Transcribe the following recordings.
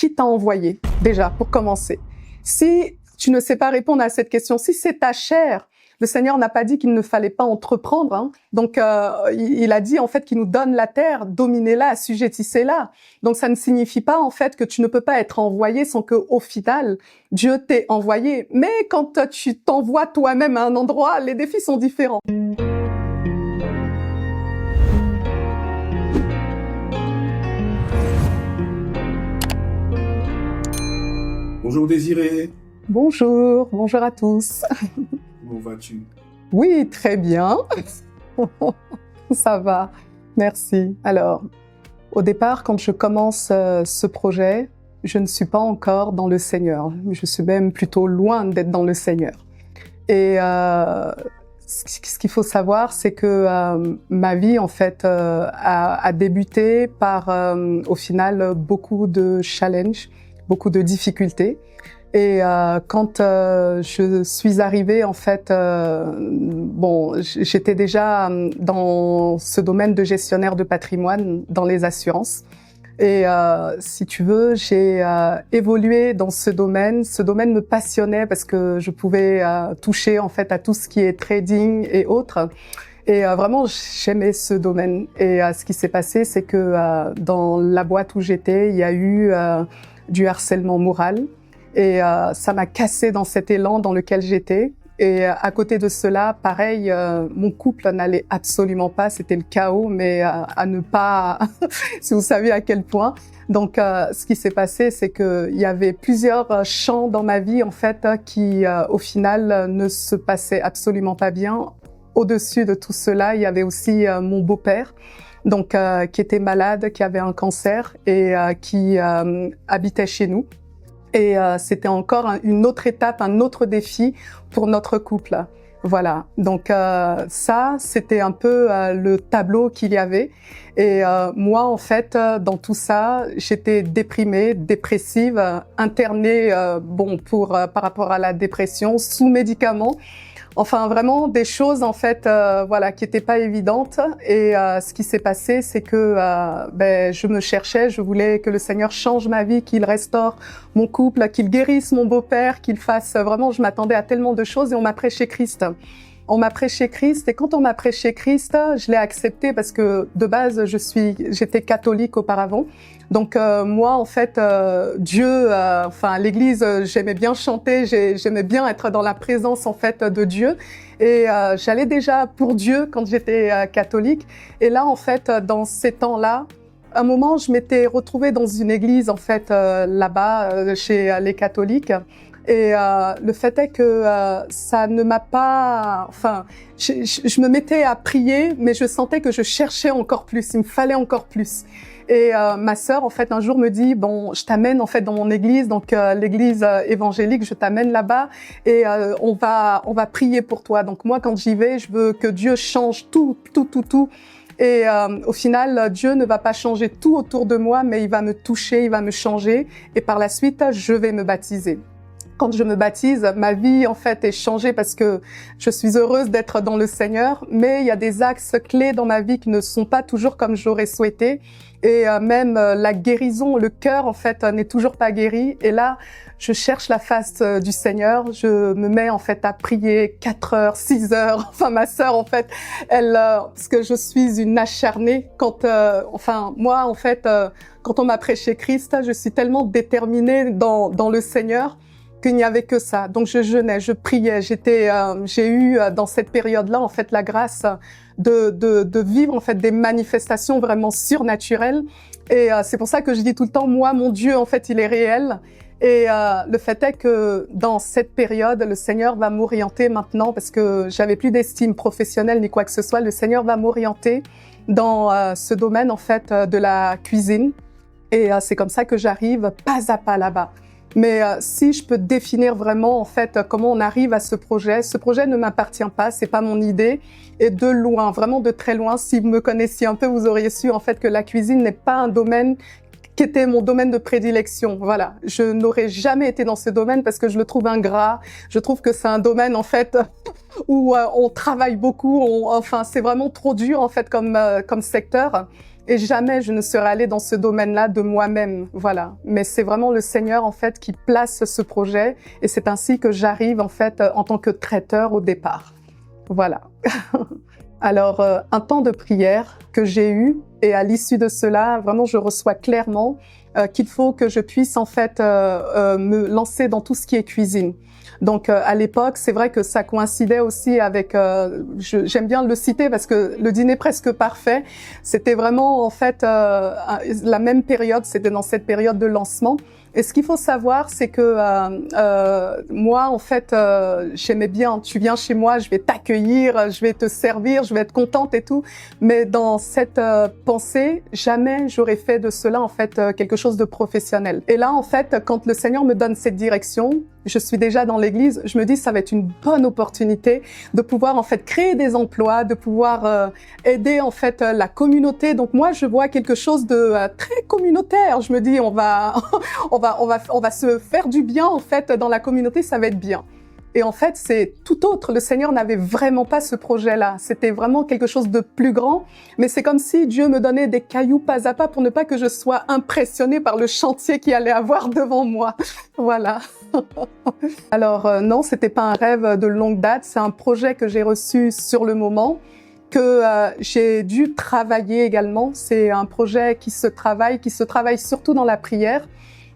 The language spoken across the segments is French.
qui t'a envoyé, déjà, pour commencer? Si tu ne sais pas répondre à cette question, si c'est ta chair, le Seigneur n'a pas dit qu'il ne fallait pas entreprendre, hein. Donc il a dit en fait qu'il nous donne la terre, dominez-la, assujettissez-la. Donc ça ne signifie pas en fait que tu ne peux pas être envoyé sans que au final Dieu t'ait envoyé. Mais quand tu t'envoies toi-même à un endroit, les défis sont différents. Bonjour Désiré. Bonjour à tous. Comment vas-tu? Oui, très bien. Ça va, merci. Alors, au départ, quand je commence ce projet, je ne suis pas encore dans le Seigneur. Je suis même plutôt loin d'être dans le Seigneur. Et ce qu'il faut savoir, c'est que ma vie, en fait, a débuté par, au final, beaucoup de challenges, beaucoup de difficultés. Et quand je suis arrivée, en fait, j'étais déjà dans ce domaine de gestionnaire de patrimoine, dans les assurances. Et si tu veux, j'ai évolué dans ce domaine. Ce domaine me passionnait parce que je pouvais toucher en fait à tout ce qui est trading et autres. Et vraiment, j'aimais ce domaine. Et ce qui s'est passé, c'est que dans la boîte où j'étais, il y a eu du harcèlement moral. Et ça m'a cassé dans cet élan dans lequel j'étais. Et à côté de cela, pareil, mon couple n'allait absolument pas. C'était le chaos, mais à ne pas, si vous savez à quel point. Donc, ce qui s'est passé, c'est qu'il y avait plusieurs champs dans ma vie, en fait, qui, au final, ne se passaient absolument pas bien. Au-dessus de tout cela, il y avait aussi mon beau-père, donc qui était malade, qui avait un cancer et qui habitait chez nous. Et c'était encore une autre étape, un autre défi pour notre couple. Voilà, donc ça, c'était un peu le tableau qu'il y avait. Et moi, en fait, dans tout ça, j'étais déprimée, dépressive, internée, par rapport à la dépression, sous médicaments. Enfin, vraiment des choses en fait, qui étaient pas évidentes. Et ce qui s'est passé, c'est que je me cherchais, je voulais que le Seigneur change ma vie, qu'il restaure mon couple, qu'il guérisse mon beau-père, qu'il fasse vraiment. Je m'attendais à tellement de choses et on m'a prêché Christ. On m'a prêché Christ et quand on m'a prêché Christ, je l'ai accepté parce que de base j'étais catholique auparavant. Donc moi en fait Dieu, l'église, j'aimais bien chanter, j'aimais bien être dans la présence en fait de Dieu et j'allais déjà pour Dieu quand j'étais catholique. Et là en fait dans ces temps-là, un moment je m'étais retrouvée dans une église en fait là-bas chez les catholiques. Et le fait est que ça ne m'a pas... je me mettais à prier, mais je sentais que je cherchais encore plus, il me fallait encore plus. Et ma sœur, en fait, un jour me dit, bon, je t'amène en fait dans mon église, donc l'église évangélique, je t'amène là-bas et on va prier pour toi. Donc moi, quand j'y vais, je veux que Dieu change tout. Et au final, Dieu ne va pas changer tout autour de moi, mais il va me toucher, il va me changer. Et par la suite, je vais me baptiser. Quand je me baptise, ma vie en fait est changée parce que je suis heureuse d'être dans le Seigneur, mais il y a des axes clés dans ma vie qui ne sont pas toujours comme j'aurais souhaité. Et même la guérison, le cœur en fait n'est toujours pas guéri. Et là, je cherche la face du Seigneur. Je me mets en fait à prier 4 heures, 6 heures. Enfin, ma sœur en fait, elle, parce que je suis une acharnée. Quand, moi en fait, quand on m'a prêché Christ, je suis tellement déterminée dans le Seigneur qu'il n'y avait que ça. Donc je jeûnais, je priais. J'ai eu dans cette période-là en fait la grâce de vivre en fait des manifestations vraiment surnaturelles. Et c'est pour ça que je dis tout le temps, moi, mon Dieu, en fait, il est réel. Et le fait est que dans cette période, le Seigneur va m'orienter maintenant parce que j'avais plus d'estime professionnelle ni quoi que ce soit. Le Seigneur va m'orienter dans ce domaine en fait de la cuisine. Et c'est comme ça que j'arrive pas à pas là-bas. Mais si je peux définir vraiment en fait comment on arrive à ce projet ne m'appartient pas, c'est pas mon idée. Et de loin, vraiment de très loin, si vous me connaissiez un peu, vous auriez su en fait que la cuisine n'est pas un domaine qui était mon domaine de prédilection. Voilà, je n'aurais jamais été dans ce domaine parce que je le trouve ingrat. Je trouve que c'est un domaine en fait où on travaille beaucoup. C'est vraiment trop dur en fait comme secteur. et jamais je ne serais allée dans ce domaine-là de moi-même, voilà. Mais c'est vraiment le Seigneur, en fait, qui place ce projet et c'est ainsi que j'arrive, en fait, en tant que traiteur au départ. Voilà. Alors, un temps de prière que j'ai eu et à l'issue de cela, vraiment, je reçois clairement qu'il faut que je puisse, en fait, me lancer dans tout ce qui est cuisine. Donc à l'époque, c'est vrai que ça coïncidait aussi avec, j'aime bien le citer parce que le dîner presque parfait, c'était vraiment en fait la même période, c'était dans cette période de lancement. Et ce qu'il faut savoir, c'est que moi, en fait, j'aimais bien, tu viens chez moi, je vais t'accueillir, je vais te servir, je vais être contente et tout. Mais dans cette pensée, jamais j'aurais fait de cela, en fait, quelque chose de professionnel. Et là, en fait, quand le Seigneur me donne cette direction, je suis déjà dans l'église, je me dis ça va être une bonne opportunité de pouvoir en fait créer des emplois, de pouvoir aider en fait la communauté. Donc moi je vois quelque chose de très communautaire. Je me dis on va on va se faire du bien en fait dans la communauté, ça va être bien. Et en fait, c'est tout autre. Le Seigneur n'avait vraiment pas ce projet-là. C'était vraiment quelque chose de plus grand. Mais c'est comme si Dieu me donnait des cailloux pas à pas pour ne pas que je sois impressionnée par le chantier qu'il allait avoir devant moi. Voilà. Alors non, c'était pas un rêve de longue date. C'est un projet que j'ai reçu sur le moment, que j'ai dû travailler également. C'est un projet qui se travaille surtout dans la prière.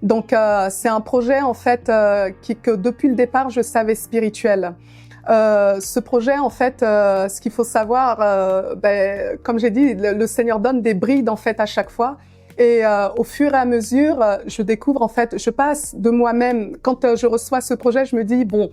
Donc c'est un projet en fait que depuis le départ je savais spirituel. Ce projet en fait, ce qu'il faut savoir, comme j'ai dit, le Seigneur donne des brides en fait à chaque fois. Et au fur et à mesure, je découvre en fait, je passe de moi-même. Quand je reçois ce projet, je me dis bon,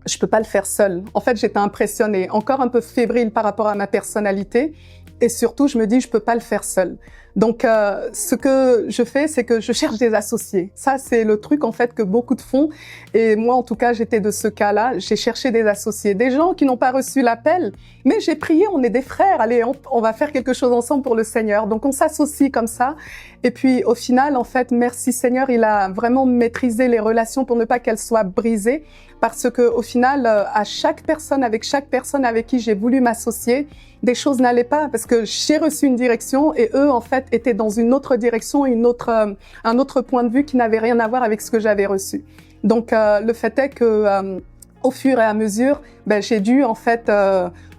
je peux pas le faire seule. En fait, j'étais impressionnée, encore un peu fébrile par rapport à ma personnalité. Et surtout, je me dis, je peux pas le faire seule. Donc, ce que je fais, c'est que je cherche des associés. Ça, c'est le truc, en fait, que beaucoup de font. Et moi, en tout cas, j'étais de ce cas-là. J'ai cherché des associés, des gens qui n'ont pas reçu l'appel. Mais j'ai prié, on est des frères. Allez, on va faire quelque chose ensemble pour le Seigneur. Donc, on s'associe comme ça. Et puis, au final, en fait, merci Seigneur, il a vraiment maîtrisé les relations pour ne pas qu'elles soient brisées. Parce que, au final, avec chaque personne avec qui j'ai voulu m'associer, des choses n'allaient pas parce que j'ai reçu une direction et eux, en fait, étaient dans une autre direction, un autre point de vue qui n'avait rien à voir avec ce que j'avais reçu. Donc, le fait est que, au fur et à mesure, j'ai dû, en fait,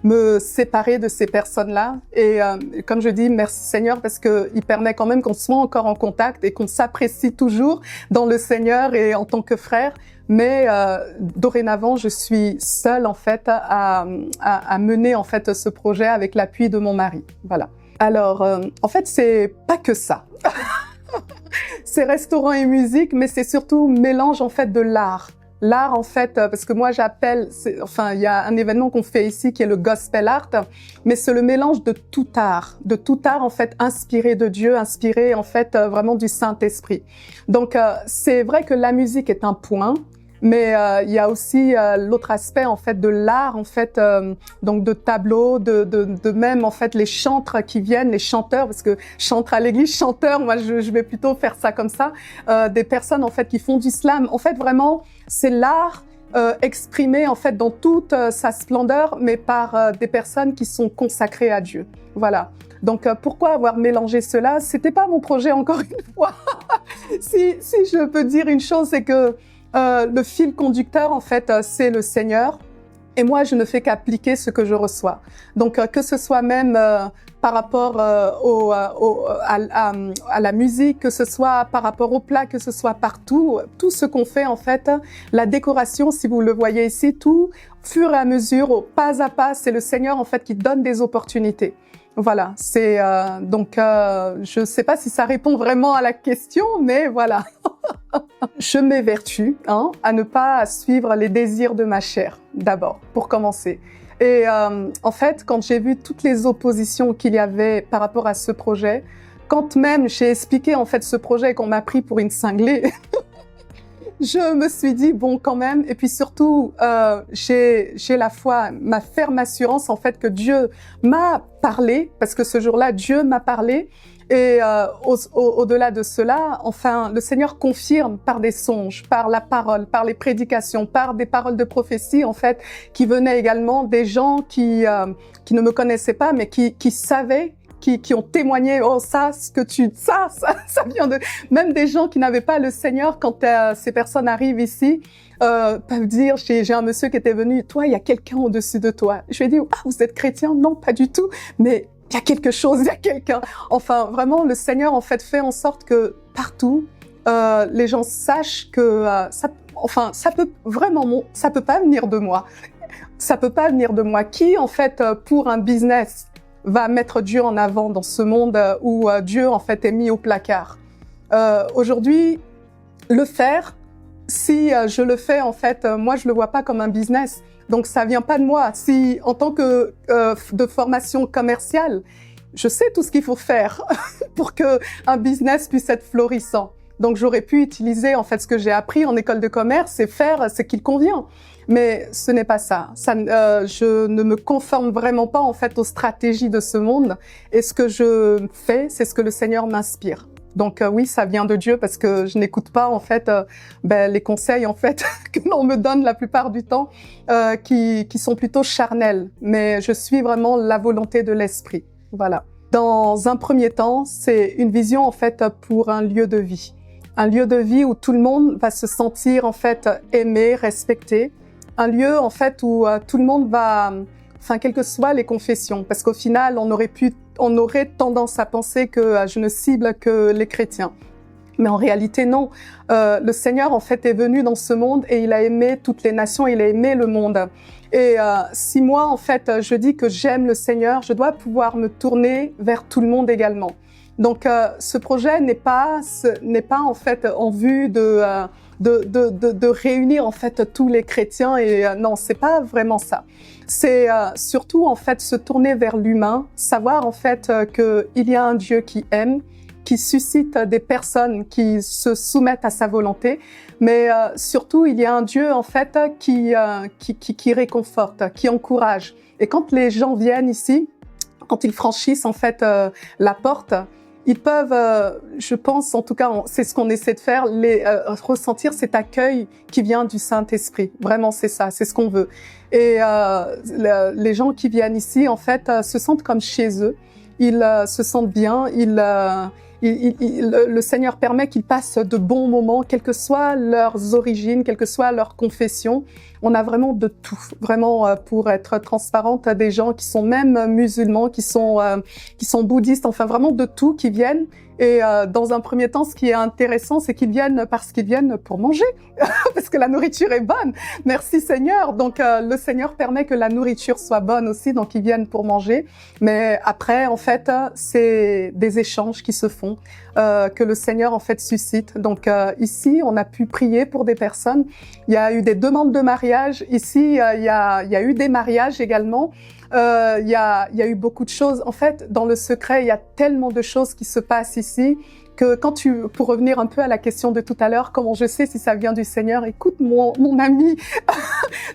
me séparer de ces personnes-là. Et comme je dis, merci Seigneur parce que il permet quand même qu'on soit encore en contact et qu'on s'apprécie toujours dans le Seigneur et en tant que frère. Mais dorénavant, je suis seule en fait à mener en fait ce projet avec l'appui de mon mari. Voilà. Alors, en fait, c'est pas que ça. C'est restaurant et musique, mais c'est surtout mélange en fait de l'art. L'art, en fait, parce que moi j'appelle, il y a un événement qu'on fait ici qui est le gospel art, mais c'est le mélange de tout art en fait inspiré de Dieu, inspiré en fait vraiment du Saint-Esprit. Donc c'est vrai que la musique est un point, mais il y a aussi l'autre aspect en fait de l'art en fait, donc de tableaux, de même en fait les chantres qui viennent, les chanteurs, parce que chantre à l'église, chanteur, moi je vais plutôt faire ça comme ça, des personnes en fait qui font du slam. En fait vraiment c'est l'art exprimé en fait dans toute sa splendeur, mais par des personnes qui sont consacrées à Dieu. Voilà. Donc pourquoi avoir mélangé cela? C'était pas mon projet encore une fois. si je peux dire une chose, c'est que le fil conducteur, en fait, c'est le Seigneur. Et moi, je ne fais qu'appliquer ce que je reçois. Donc, que ce soit même par rapport à la musique, que ce soit par rapport au plat, que ce soit partout, tout ce qu'on fait, en fait, la décoration, si vous le voyez ici, tout, fur et à mesure, pas à pas, c'est le Seigneur, en fait, qui donne des opportunités. Voilà, c'est donc je sais pas si ça répond vraiment à la question, mais voilà. Je m'évertue à ne pas suivre les désirs de ma chair, d'abord, pour commencer. Et en fait, quand j'ai vu toutes les oppositions qu'il y avait par rapport à ce projet, quand même j'ai expliqué en fait ce projet et qu'on m'a pris pour une cinglée, je me suis dit bon quand même. Et puis surtout, j'ai la foi, ma ferme assurance en fait que Dieu m'a parlé, parce que ce jour-là Dieu m'a parlé. Et au-delà de cela, enfin, le Seigneur confirme par des songes, par la parole, par les prédications, par des paroles de prophétie, en fait, qui venaient également des gens qui ne me connaissaient pas, mais qui savaient qui ont témoigné, oh ça vient de, même des gens qui n'avaient pas le Seigneur, quand ces personnes arrivent ici, peuvent dire, j'ai un monsieur qui était venu, toi, il y a quelqu'un au-dessus de toi. Je lui ai dit, ah, vous êtes chrétien? Non, pas du tout, mais il y a quelque chose, il y a quelqu'un. Enfin, vraiment, le Seigneur, en fait en sorte que partout, les gens sachent que ça peut pas venir de moi. Ça peut pas venir de moi. Qui, en fait, pour un business, va mettre Dieu en avant dans ce monde où Dieu, en fait, est mis au placard? Aujourd'hui, le faire, si je le fais, en fait, moi, je le vois pas comme un business. Donc, ça vient pas de moi. Si, en tant que de formation commerciale, je sais tout ce qu'il faut faire pour que un business puisse être florissant. Donc, j'aurais pu utiliser, en fait, ce que j'ai appris en école de commerce et faire ce qu'il convient. Mais ce n'est pas ça. Je ne me conforme vraiment pas, en fait, aux stratégies de ce monde. Et ce que je fais, c'est ce que le Seigneur m'inspire. Donc oui, ça vient de Dieu parce que je n'écoute pas, en fait, les conseils, en fait, que l'on me donne la plupart du temps, qui sont plutôt charnels. Mais je suis vraiment la volonté de l'Esprit. Voilà. Dans un premier temps, c'est une vision, en fait, pour un lieu de vie. Un lieu de vie où tout le monde va se sentir, en fait, aimé, respecté. Un lieu, en fait, où tout le monde va, enfin, quelles que soient les confessions, parce qu'au final, on aurait tendance à penser que je ne cible que les chrétiens. Mais en réalité, non. Le Seigneur, en fait, est venu dans ce monde et il a aimé toutes les nations, il a aimé le monde. Et si moi, en fait, je dis que j'aime le Seigneur, je dois pouvoir me tourner vers tout le monde également. Donc, ce projet n'est pas en fait en vue de réunir en fait tous les chrétiens et non, c'est pas vraiment ça. C'est surtout en fait se tourner vers l'humain, savoir en fait que il y a un Dieu qui aime, qui suscite des personnes qui se soumettent à sa volonté, mais surtout il y a un Dieu en fait qui réconforte, qui encourage. Et quand les gens viennent ici, quand ils franchissent en fait la porte, ils peuvent, je pense, en tout cas, c'est ce qu'on essaie de faire, ressentir cet accueil qui vient du Saint-Esprit. Vraiment, c'est ça, c'est ce qu'on veut. Et les gens qui viennent ici, en fait, se sentent comme chez eux. Ils se sentent bien. Le Seigneur permet qu'ils passent de bons moments, quelles que soient leurs origines, quelle que soit leur confession. On a vraiment de tout, vraiment pour être transparente, des gens qui sont même musulmans, qui sont bouddhistes, enfin vraiment de tout qui viennent. Et dans un premier temps, ce qui est intéressant, c'est qu'ils viennent parce qu'ils viennent pour manger, parce que la nourriture est bonne. Merci Seigneur. Donc le Seigneur permet que la nourriture soit bonne aussi, donc ils viennent pour manger. Mais après, en fait, c'est des échanges qui se font, que le Seigneur en fait suscite. Donc ici, on a pu prier pour des personnes. Il y a eu des demandes de mariage. Ici, il y a eu des mariages également. Il y a eu beaucoup de choses. En fait, dans le secret, il y a tellement de choses qui se passent ici que pour revenir un peu à la question de tout à l'heure, comment je sais si ça vient du Seigneur? Écoute, mon ami,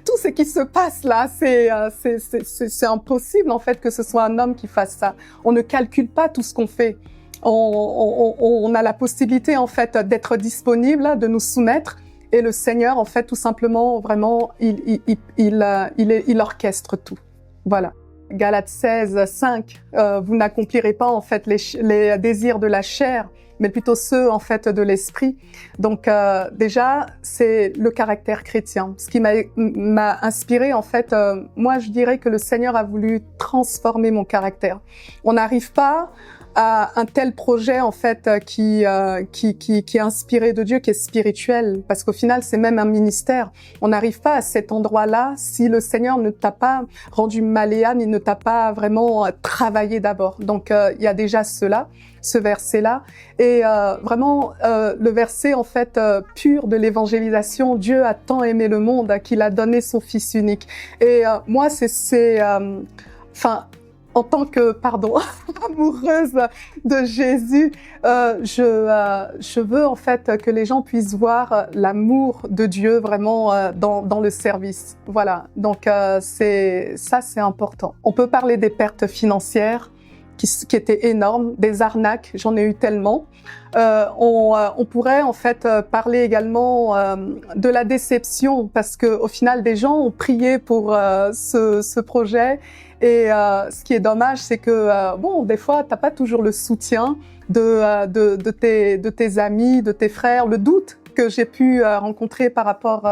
tout ce qui se passe là, c'est impossible en fait que ce soit un homme qui fasse ça. On ne calcule pas tout ce qu'on fait. On a la possibilité en fait d'être disponible, de nous soumettre. Et le Seigneur, en fait, tout simplement, vraiment, il orchestre tout. Voilà. Galates 16, 5, vous n'accomplirez pas en fait les désirs de la chair, mais plutôt ceux en fait de l'esprit. Donc déjà, c'est le caractère chrétien. Ce qui m'a inspiré en fait, moi je dirais que le Seigneur a voulu transformer mon caractère. On n'arrive pas à un tel projet en fait qui est inspiré de Dieu, qui est spirituel, parce qu'au final c'est même un ministère. On n'arrive pas à cet endroit-là si le Seigneur ne t'a pas rendu malléable, il ne t'a pas vraiment travaillé d'abord. Donc il y a déjà ce verset-là, et vraiment le verset en fait pur de l'évangélisation. Dieu a tant aimé le monde qu'il a donné son Fils unique. Et moi en tant que, amoureuse de Jésus, je veux en fait que les gens puissent voir l'amour de Dieu vraiment dans le service. Voilà. Donc c'est important. On peut parler des pertes financières qui étaient énormes, des arnaques, j'en ai eu tellement. On pourrait en fait parler également de la déception, parce que au final des gens ont prié pour ce projet Et ce qui est dommage, c'est que bon, des fois, t'as pas toujours le soutien de tes amis, de tes frères, le doute que j'ai pu rencontrer par rapport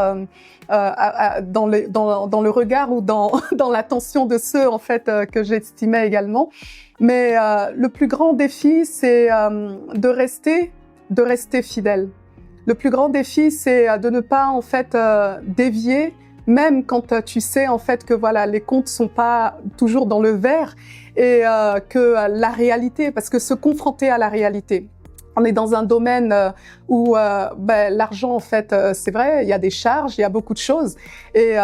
dans le regard ou dans l'attention de ceux en fait que j'estimais également. Mais le plus grand défi, c'est de rester fidèle. Le plus grand défi, c'est de ne pas en fait dévier, même quand tu sais en fait que voilà les comptes sont pas toujours dans le vert et que la réalité, parce que se confronter à la réalité. On est dans un domaine où l'argent, en fait, c'est vrai, il y a des charges, il y a beaucoup de choses, et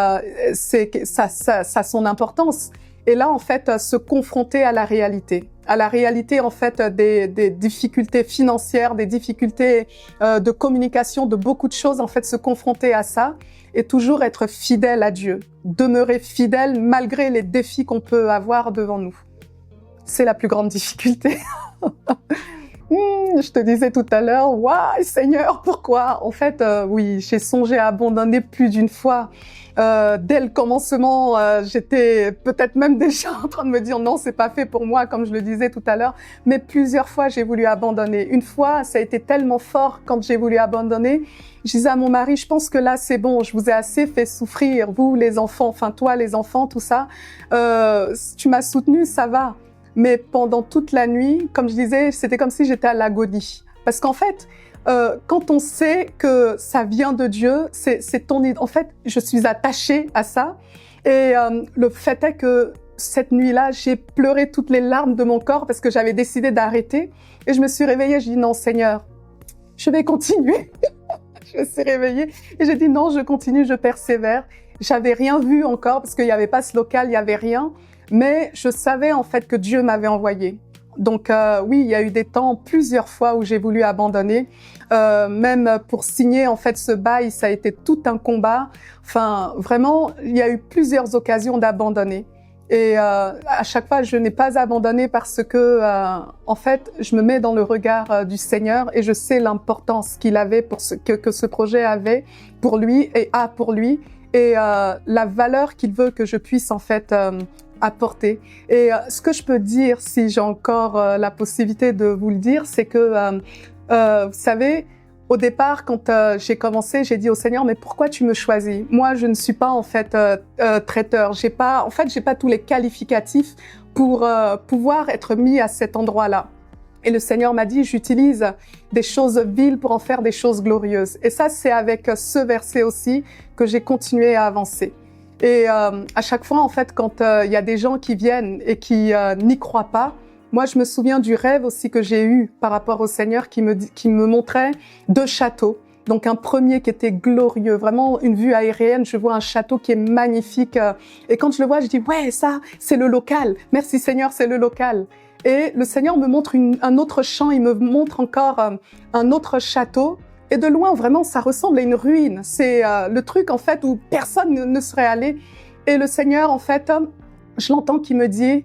ça a son importance. Et là, en fait, se confronter à la réalité en fait des difficultés financières, des difficultés de communication, de beaucoup de choses, en fait, se confronter à ça et toujours être fidèle à Dieu, demeurer fidèle malgré les défis qu'on peut avoir devant nous. C'est la plus grande difficulté. Je te disais tout à l'heure, waouh, Seigneur, pourquoi? En fait, oui, j'ai songé à abandonner plus d'une fois. Dès le commencement, j'étais peut-être même déjà en train de me dire non, c'est pas fait pour moi, comme je le disais tout à l'heure. Mais plusieurs fois, j'ai voulu abandonner. Une fois, ça a été tellement fort quand j'ai voulu abandonner. Je disais à mon mari, je pense que là, c'est bon, je vous ai assez fait souffrir, vous, les enfants, enfin toi, les enfants, tout ça. Tu m'as soutenu, ça va. Mais pendant toute la nuit, comme je disais, c'était comme si j'étais à l'agonie. Parce qu'en fait, quand on sait que ça vient de Dieu, c'est ton... En fait, je suis attachée à ça. Et le fait est que cette nuit-là, j'ai pleuré toutes les larmes de mon corps parce que j'avais décidé d'arrêter. Et je me suis réveillée, je dis non, Seigneur, je vais continuer. Je me suis réveillée et j'ai dit non, je continue, je persévère. J'avais rien vu encore parce qu'il n'y avait pas ce local, il n'y avait rien. Mais je savais en fait que Dieu m'avait envoyé. Donc oui, il y a eu des temps, plusieurs fois où j'ai voulu abandonner. Même pour signer en fait ce bail, ça a été tout un combat. Enfin, vraiment, il y a eu plusieurs occasions d'abandonner. Et à chaque fois, je n'ai pas abandonné parce que en fait, je me mets dans le regard du Seigneur et je sais l'importance qu'il avait pour que ce projet avait pour lui et a pour lui et la valeur qu'il veut que je puisse en fait apporter. Et ce que je peux dire, si j'ai encore la possibilité de vous le dire, c'est que, vous savez, au départ, quand j'ai commencé, j'ai dit au Seigneur, mais pourquoi tu me choisis? Moi, je ne suis pas en fait traiteur. J'ai pas tous les qualificatifs pour pouvoir être mis à cet endroit-là. Et le Seigneur m'a dit, j'utilise des choses viles pour en faire des choses glorieuses. Et ça, c'est avec ce verset aussi que j'ai continué à avancer. Et à chaque fois, en fait, quand il y a des gens qui viennent et qui n'y croient pas, moi, je me souviens du rêve aussi que j'ai eu par rapport au Seigneur qui me montrait 2 châteaux. Donc un premier qui était glorieux, vraiment une vue aérienne, je vois un château qui est magnifique. Et quand je le vois, je dis, ouais, ça, c'est le local. Merci Seigneur, c'est le local. Et le Seigneur me montre un autre champ, il me montre encore un autre château. Et de loin, vraiment, ça ressemble à une ruine. C'est le truc, en fait, où personne ne serait allé. Et le Seigneur, en fait, je l'entends qui me dit,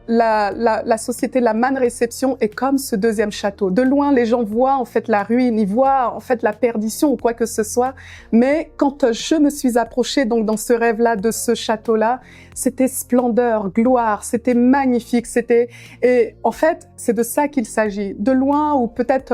la société, la manne réception est comme ce deuxième château. De loin, les gens voient, en fait, la ruine, ils voient, en fait, la perdition ou quoi que ce soit. Mais quand je me suis approchée, donc, dans ce rêve-là, de ce château-là, c'était splendeur, gloire, c'était magnifique, et en fait, c'est de ça qu'il s'agit. De loin, ou peut-être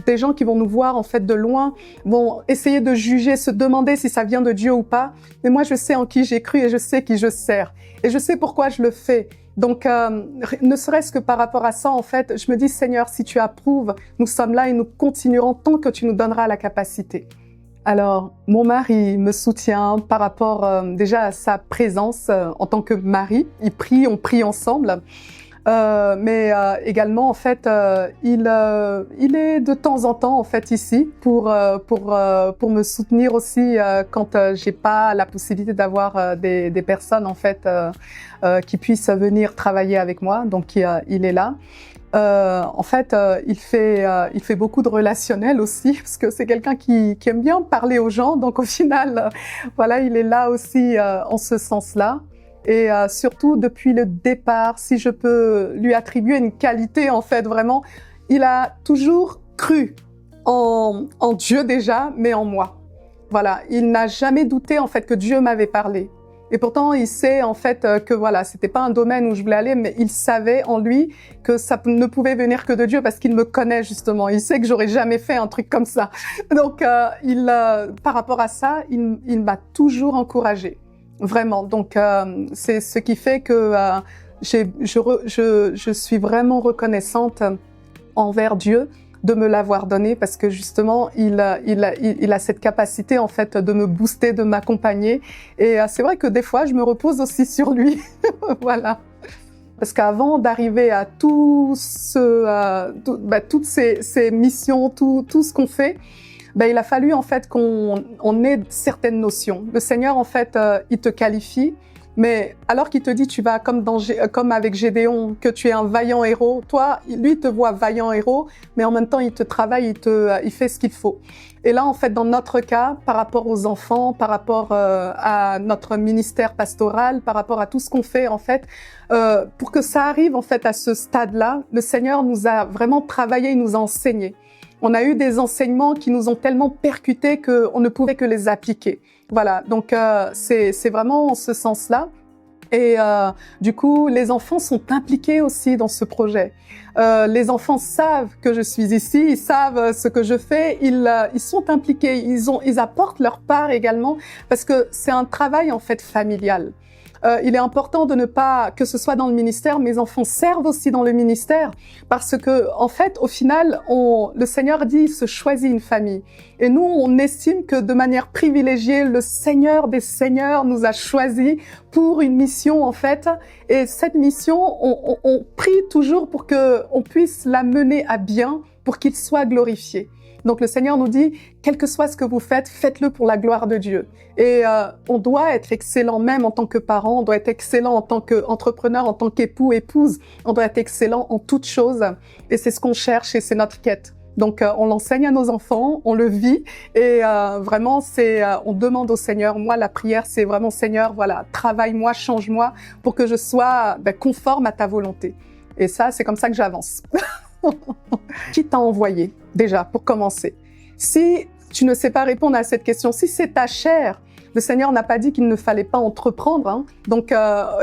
des gens qui vont nous voir, en fait, de loin, vont essayer de juger, se demander si ça vient de Dieu ou pas. Mais moi, je sais en qui j'ai cru et je sais qui je sers. Et je sais pourquoi je le fais. Donc, ne serait-ce que par rapport à ça, en fait, je me dis, Seigneur, si tu approuves, nous sommes là et nous continuerons tant que tu nous donneras la capacité. Alors, mon mari me soutient par rapport déjà à sa présence en tant que mari. Il prie, on prie ensemble. Mais également, en fait, il est de temps en temps, en fait, ici pour me soutenir aussi quand j'ai pas la possibilité d'avoir des personnes, en fait, qui puissent venir travailler avec moi. Donc, il est là. En fait, il fait beaucoup de relationnel aussi, parce que c'est quelqu'un qui aime bien parler aux gens. Donc, au final, voilà, il est là aussi en ce sens-là. Et surtout, depuis le départ, si je peux lui attribuer une qualité, en fait, vraiment, il a toujours cru en Dieu déjà, mais en moi. Voilà, il n'a jamais douté, en fait, que Dieu m'avait parlé. Et pourtant, il sait en fait que voilà, c'était pas un domaine où je voulais aller, mais il savait en lui que ça ne pouvait venir que de Dieu parce qu'il me connaît justement. Il sait que j'aurais jamais fait un truc comme ça. Donc, par rapport à ça, il m'a toujours encouragée, vraiment. Donc, c'est ce qui fait que je suis vraiment reconnaissante envers Dieu de me l'avoir donné parce que justement il a cette capacité en fait de me booster, de m'accompagner et c'est vrai que des fois je me repose aussi sur lui. Voilà. Parce qu'avant d'arriver à toutes ces missions, tout ce qu'on fait, il a fallu en fait qu'on ait certaines notions. Le Seigneur en fait il te qualifie. Mais alors qu'il te dit, tu vas comme avec Gédéon, que tu es un vaillant héros, toi, lui te voit vaillant héros, mais en même temps, il te travaille, il fait ce qu'il faut. Et là, en fait, dans notre cas, par rapport aux enfants, par rapport à notre ministère pastoral, par rapport à tout ce qu'on fait, en fait, pour que ça arrive, en fait, à ce stade-là, le Seigneur nous a vraiment travaillé, il nous a enseigné. On a eu des enseignements qui nous ont tellement percutés qu'on ne pouvait que les appliquer. Voilà, donc c'est vraiment en ce sens-là. Et du coup, les enfants sont impliqués aussi dans ce projet. Les enfants savent que je suis ici, ils savent ce que je fais, ils sont impliqués, ils apportent leur part également parce que c'est un travail en fait familial. Il est important de ne pas que ce soit dans le ministère, mes enfants servent aussi dans le ministère parce que en fait, au final, le Seigneur dit se choisit une famille. Et nous, on estime que de manière privilégiée, le Seigneur des Seigneurs nous a choisis pour une mission en fait. Et cette mission, on prie toujours pour que on puisse la mener à bien, pour qu'il soit glorifié. Donc le Seigneur nous dit, quel que soit ce que vous faites, faites-le pour la gloire de Dieu. Et on doit être excellent même en tant que parent, on doit être excellent en tant qu'entrepreneur, en tant qu'époux, épouse, on doit être excellent en toutes choses. Et c'est ce qu'on cherche et c'est notre quête. Donc on l'enseigne à nos enfants, on le vit et vraiment on demande au Seigneur. Moi la prière c'est vraiment Seigneur, voilà, travaille-moi, change-moi pour que je sois conforme à ta volonté. Et ça c'est comme ça que j'avance. Qui t'a envoyé, déjà, pour commencer? Si tu ne sais pas répondre à cette question, si c'est ta chair, le Seigneur n'a pas dit qu'il ne fallait pas entreprendre. Hein. Donc,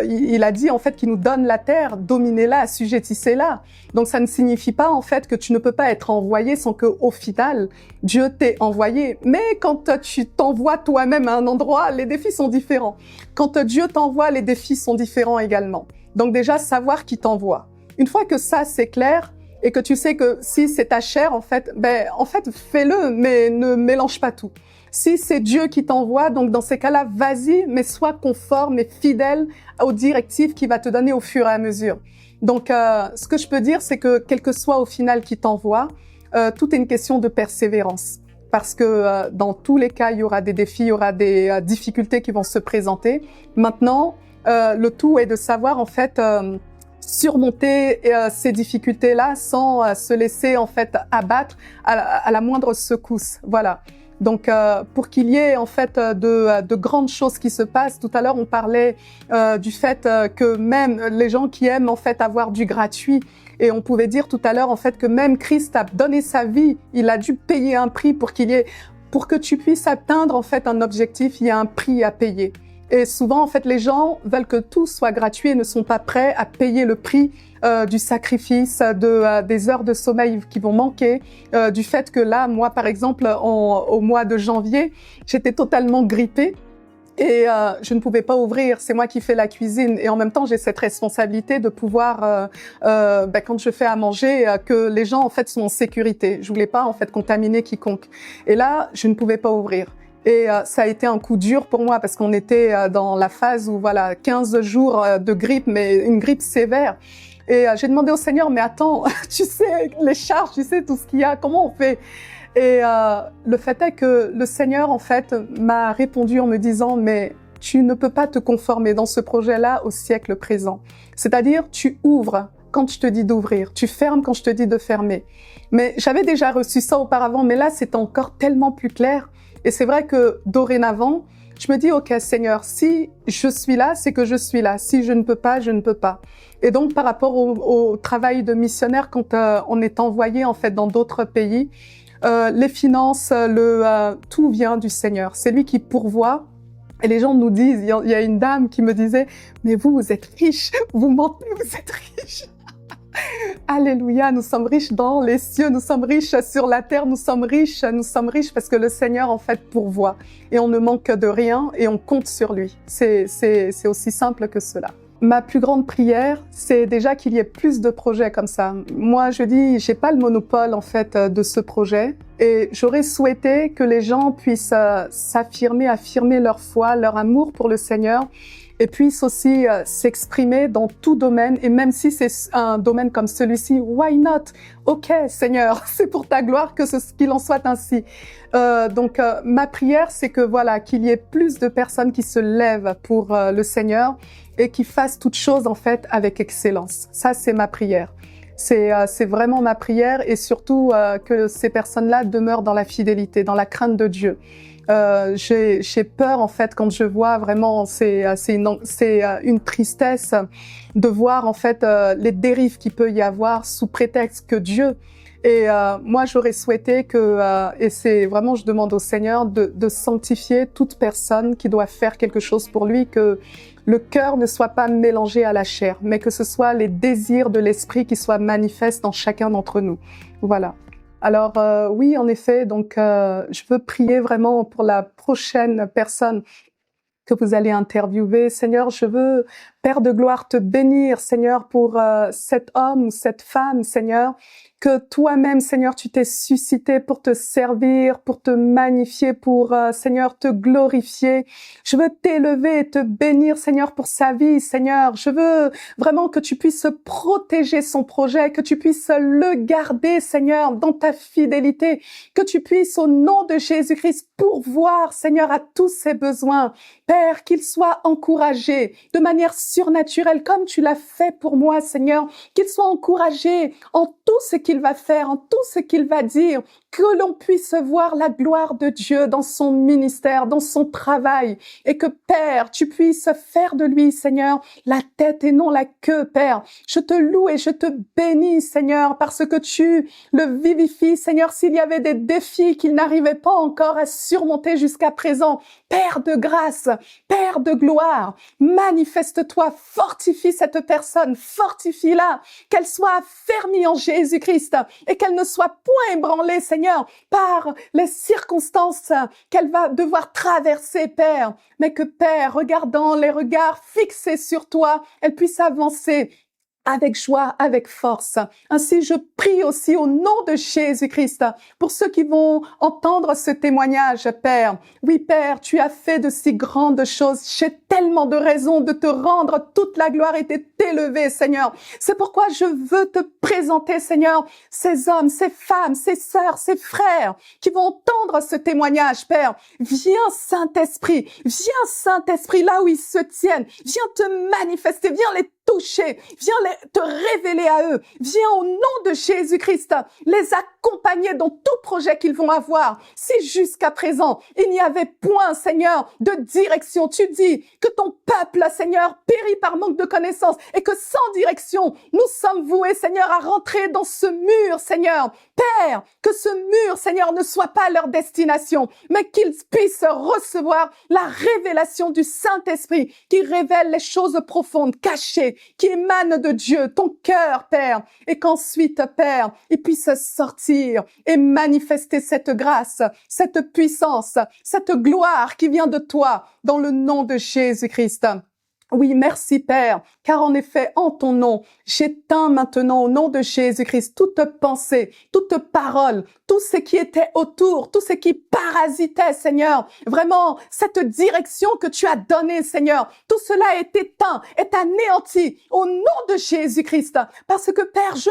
il a dit en fait qu'il nous donne la terre, dominez-la, assujettissez-la. Donc, ça ne signifie pas en fait que tu ne peux pas être envoyé sans que, au final, Dieu t'ait envoyé. Mais quand tu t'envoies toi-même à un endroit, les défis sont différents. Quand Dieu t'envoie, les défis sont différents également. Donc, déjà, savoir qui t'envoie. Une fois que ça, c'est clair, et que tu sais que si c'est ta chair, en fait, fais-le, mais ne mélange pas tout. Si c'est Dieu qui t'envoie, donc dans ces cas-là, vas-y, mais sois conforme et fidèle aux directives qu'il va te donner au fur et à mesure. Donc, ce que je peux dire, c'est que quel que soit au final qui t'envoie, tout est une question de persévérance. Parce que dans tous les cas, il y aura des défis, il y aura des difficultés qui vont se présenter. Maintenant, le tout est de savoir, en fait, surmonter ces difficultés-là sans se laisser en fait abattre à la moindre secousse. Voilà. Donc, pour qu'il y ait en fait de grandes choses qui se passent. Tout à l'heure, on parlait du fait que même les gens qui aiment en fait avoir du gratuit, et on pouvait dire tout à l'heure en fait que même Christ a donné sa vie, il a dû payer un prix pour que tu puisses atteindre en fait un objectif, il y a un prix à payer. Et souvent, en fait, les gens veulent que tout soit gratuit et ne sont pas prêts à payer le prix du sacrifice, des heures de sommeil qui vont manquer, du fait que là, moi, par exemple, au mois de janvier, j'étais totalement grippée. Et je ne pouvais pas ouvrir, c'est moi qui fais la cuisine. Et en même temps, j'ai cette responsabilité de pouvoir, quand je fais à manger, que les gens, en fait, sont en sécurité. Je voulais pas, en fait, contaminer quiconque. Et là, je ne pouvais pas ouvrir. Et ça a été un coup dur pour moi parce qu'on était dans la phase où, voilà, 15 jours de grippe, mais une grippe sévère. Et j'ai demandé au Seigneur, mais attends, tu sais, les charges, tu sais, tout ce qu'il y a, comment on fait? Et le fait est que le Seigneur, en fait, m'a répondu en me disant, mais tu ne peux pas te conformer dans ce projet-là au siècle présent. C'est-à-dire, tu ouvres quand je te dis d'ouvrir, tu fermes quand je te dis de fermer. Mais j'avais déjà reçu ça auparavant, mais là, c'est encore tellement plus clair. Et c'est vrai que dorénavant, je me dis, OK, Seigneur, si je suis là, c'est que je suis là. Si je ne peux pas, je ne peux pas. Et donc, par rapport au travail de missionnaire, quand on est envoyé, en fait, dans d'autres pays, les finances, tout vient du Seigneur. C'est lui qui pourvoit. Et les gens nous disent, il y a une dame qui me disait, mais vous êtes riche, vous mentez, vous êtes riche. Alléluia, nous sommes riches dans les cieux, nous sommes riches sur la terre, nous sommes riches parce que le Seigneur en fait pourvoit. Et on ne manque de rien et on compte sur lui. C'est aussi simple que cela. Ma plus grande prière, c'est déjà qu'il y ait plus de projets comme ça. Moi, je dis, j'ai pas le monopole en fait de ce projet, et j'aurais souhaité que les gens puissent s'affirmer, affirmer leur foi, leur amour pour le Seigneur, et puissent aussi s'exprimer dans tout domaine. Et même si c'est un domaine comme celui-ci, why not? Ok, Seigneur, c'est pour ta gloire qu'il en soit ainsi. Donc, ma prière, c'est que voilà, qu'il y ait plus de personnes qui se lèvent pour le Seigneur et qui fassent toutes choses en fait avec excellence. Ça, c'est ma prière. C'est vraiment ma prière, et surtout que ces personnes-là demeurent dans la fidélité, dans la crainte de Dieu. J'ai peur en fait quand je vois vraiment, c'est une tristesse de voir en fait les dérives qu'il peut y avoir sous prétexte que Dieu. Et moi, j'aurais souhaité que, et c'est vraiment, je demande au Seigneur de sanctifier toute personne qui doit faire quelque chose pour lui, que le cœur ne soit pas mélangé à la chair, mais que ce soit les désirs de l'esprit qui soient manifestes dans chacun d'entre nous. Voilà. Alors oui, en effet, donc je veux prier vraiment pour la prochaine personne que vous allez interviewer. Seigneur, je veux, Père de gloire, te bénir, Seigneur, pour cet homme ou cette femme, Seigneur, que toi-même, Seigneur, tu t'es suscité pour te servir, pour te magnifier, pour, Seigneur, te glorifier. Je veux t'élever et te bénir, Seigneur, pour sa vie, Seigneur. Je veux vraiment que tu puisses protéger son projet, que tu puisses le garder, Seigneur, dans ta fidélité, que tu puisses, au nom de Jésus-Christ, pourvoir, Seigneur, à tous ses besoins. Père, qu'il soit encouragé de manière surnaturelle, comme tu l'as fait pour moi, Seigneur, qu'il soit encouragé en tout ce qu'il va faire, en tout ce qu'il va dire, que l'on puisse voir la gloire de Dieu dans son ministère, dans son travail, et que, Père, tu puisses faire de lui, Seigneur, la tête et non la queue, Père. Je te loue et je te bénis, Seigneur, parce que tu le vivifies, Seigneur. S'il y avait des défis qu'il n'arrivait pas encore à surmonter jusqu'à présent, Père de grâce, Père de gloire, manifeste-toi, fortifie cette personne, fortifie-la, qu'elle soit affermie en Jésus-Christ et qu'elle ne soit point ébranlée, Seigneur, par les circonstances qu'elle va devoir traverser, Père, mais que, Père, regardant les regards fixés sur toi, elle puisse avancer avec joie, avec force. Ainsi, je prie aussi au nom de Jésus-Christ pour ceux qui vont entendre ce témoignage, Père. Oui, Père, tu as fait de si grandes choses. J'ai tellement de raisons de te rendre toute la gloire et de t'élever, Seigneur. C'est pourquoi je veux te présenter, Seigneur, ces hommes, ces femmes, ces sœurs, ces frères qui vont entendre ce témoignage, Père. Viens, Saint-Esprit, là où ils se tiennent. Viens te manifester, viens les toucher, viens te révéler à eux, viens au nom de Jésus-Christ les accompagner dans tout projet qu'ils vont avoir. Si jusqu'à présent, il n'y avait point, Seigneur, de direction, tu dis que ton peuple, Seigneur, périt par manque de connaissances et que sans direction, nous sommes voués, Seigneur, à rentrer dans ce mur, Seigneur. Père, que ce mur, Seigneur, ne soit pas leur destination, mais qu'ils puissent recevoir la révélation du Saint-Esprit qui révèle les choses profondes, cachées, qui émane de Dieu, ton cœur, Père, et qu'ensuite, Père, il puisse sortir et manifester cette grâce, cette puissance, cette gloire qui vient de toi, dans le nom de Jésus-Christ. Oui, merci Père, car en effet, en ton nom, j'éteins maintenant au nom de Jésus-Christ toute pensée, toute parole, tout ce qui était autour, tout ce qui parasitait, Seigneur. Vraiment, cette direction que tu as donnée, Seigneur, tout cela est éteint, est anéanti au nom de Jésus-Christ. Parce que Père, je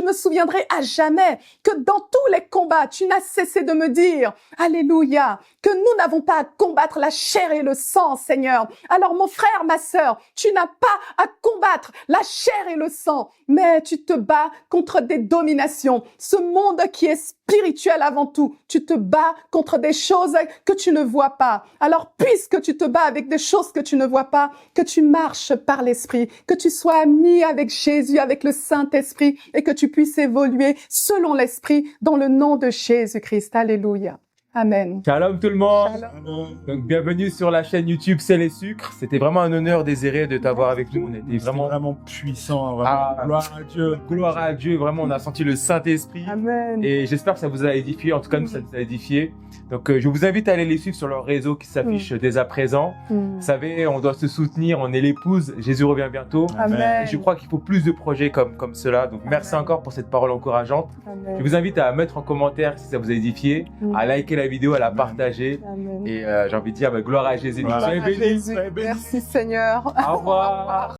me souviendrai à jamais que dans tous les combats, tu n'as cessé de me dire, alléluia, que nous n'avons pas à combattre la chair et le sang, Seigneur. Alors mon frère, ma sœur, tu n'as pas à combattre la chair et le sang, mais tu te bats contre des dominations. Ce monde qui est spirituel avant tout, tu te bats contre des choses que tu ne vois pas. Alors puisque tu te bats avec des choses que tu ne vois pas, que tu marches par l'Esprit, que tu sois ami avec Jésus, avec le Saint-Esprit et que tu puisses évoluer selon l'Esprit dans le nom de Jésus-Christ. Alléluia. Amen. Shalom tout le monde. Shalom. Donc bienvenue sur la chaîne YouTube C'est les Sucres. C'était vraiment un honneur, Désiré, de t'avoir avec nous. On était Vraiment puissant, vraiment. Gloire à Dieu. Gloire à Dieu. Vraiment, on a senti le Saint-Esprit. Amen. Et j'espère que ça vous a édifié. En tout cas, nous, ça nous a édifié. Donc, je vous invite à aller les suivre sur leur réseau qui s'affiche dès à présent. Vous savez, on doit se soutenir. On est l'épouse. Jésus revient bientôt. Amen. Et je crois qu'il faut plus de projets comme cela. Donc, merci encore pour cette parole encourageante. Amen. Je vous invite à mettre en commentaire si ça vous a édifié, à liker la vidéo, à la partager. Amen. Et j'ai envie de dire gloire à Jésus. Gloire à Soyez bénis. Jésus. Merci Seigneur. Au revoir.